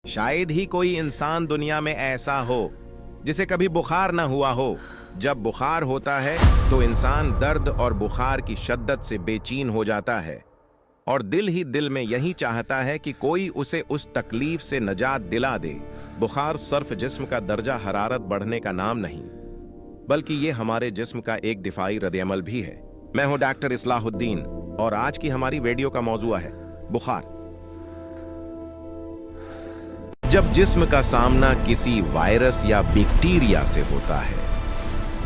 शायद ही कोई इंसान दुनिया में ऐसा हो जिसे कभी बुखार ना हुआ हो। जब बुखार होता है तो इंसान दर्द और बुखार की शिद्दत से बेचैन हो जाता है और दिल ही दिल में यही चाहता है कि कोई उसे उस तकलीफ से निजात दिला दे। बुखार सिर्फ जिस्म का दर्जा हरारत बढ़ने का नाम नहीं, बल्कि ये हमारे जिस्म का एक दिफाई रद्द-ए-अमल भी है। मैं हूं डॉक्टर इस्लाहुद्दीन और आज की हमारी वीडियो का मौजूआ है बुखार। जब जिस्म का सामना किसी वायरस या बैक्टीरिया से होता है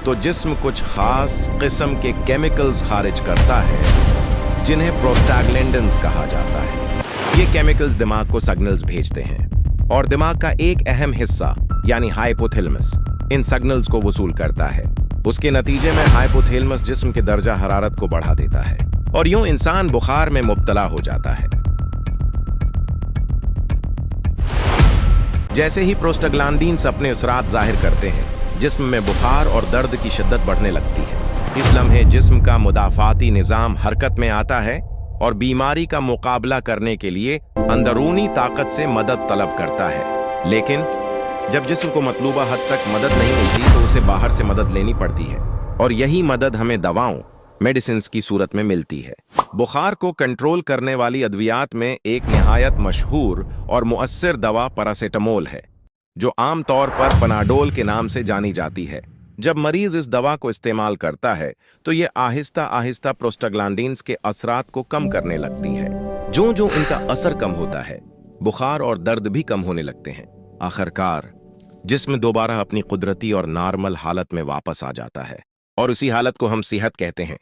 तो जिस्म कुछ खास किस्म के केमिकल्स खारिज करता है जिन्हें प्रोस्टाग्लैंडिन्स कहा जाता है। ये केमिकल्स दिमाग को सिग्नल्स भेजते हैं और दिमाग का एक अहम हिस्सा यानी हाइपोथैलेमस इन सिग्नल्स को वसूल करता है। उसके नतीजे में हाइपोथैलेमस जिस्म के दर्जा हरारत को बढ़ा देता है और यूं इंसान बुखार में मुब्तला हो जाता है। जैसे ही प्रोस्टाग्लैंडिन्स अपने असरात जाहिर करते हैं, जिस्म में बुखार और दर्द की शिद्दत बढ़ने लगती है। इस लम्हे जिस्म का मुदाफाती निज़ाम हरकत में आता है और बीमारी का मुकाबला करने के लिए अंदरूनी ताकत से मदद तलब करता है। लेकिन जब जिस्म को मतलूबा हद तक मदद नहीं मिलती तो उसे बाहर से मदद लेनी पड़ती है और यही मदद हमें दवाओं मेडिसिन्स की सूरत में मिलती है। बुखार को कंट्रोल करने वाली अद्वियात में एक निहायत मशहूर और मुअस्सिर दवा पैरासिटामोल है, जो आम तौर पर पनाडोल के नाम से जानी जाती है। जब मरीज इस दवा को इस्तेमाल करता है तो ये आहिस्ता आहिस्ता प्रोस्टाग्लैंडिन्स के असरात को कम करने लगती है। जो जो इनका असर कम होता है, बुखार और दर्द भी कम होने लगते हैं। आखिरकार जिस्म दोबारा अपनी कुदरती और नॉर्मल हालत में वापस आ जाता है और उसी हालत को हम सेहत कहते हैं।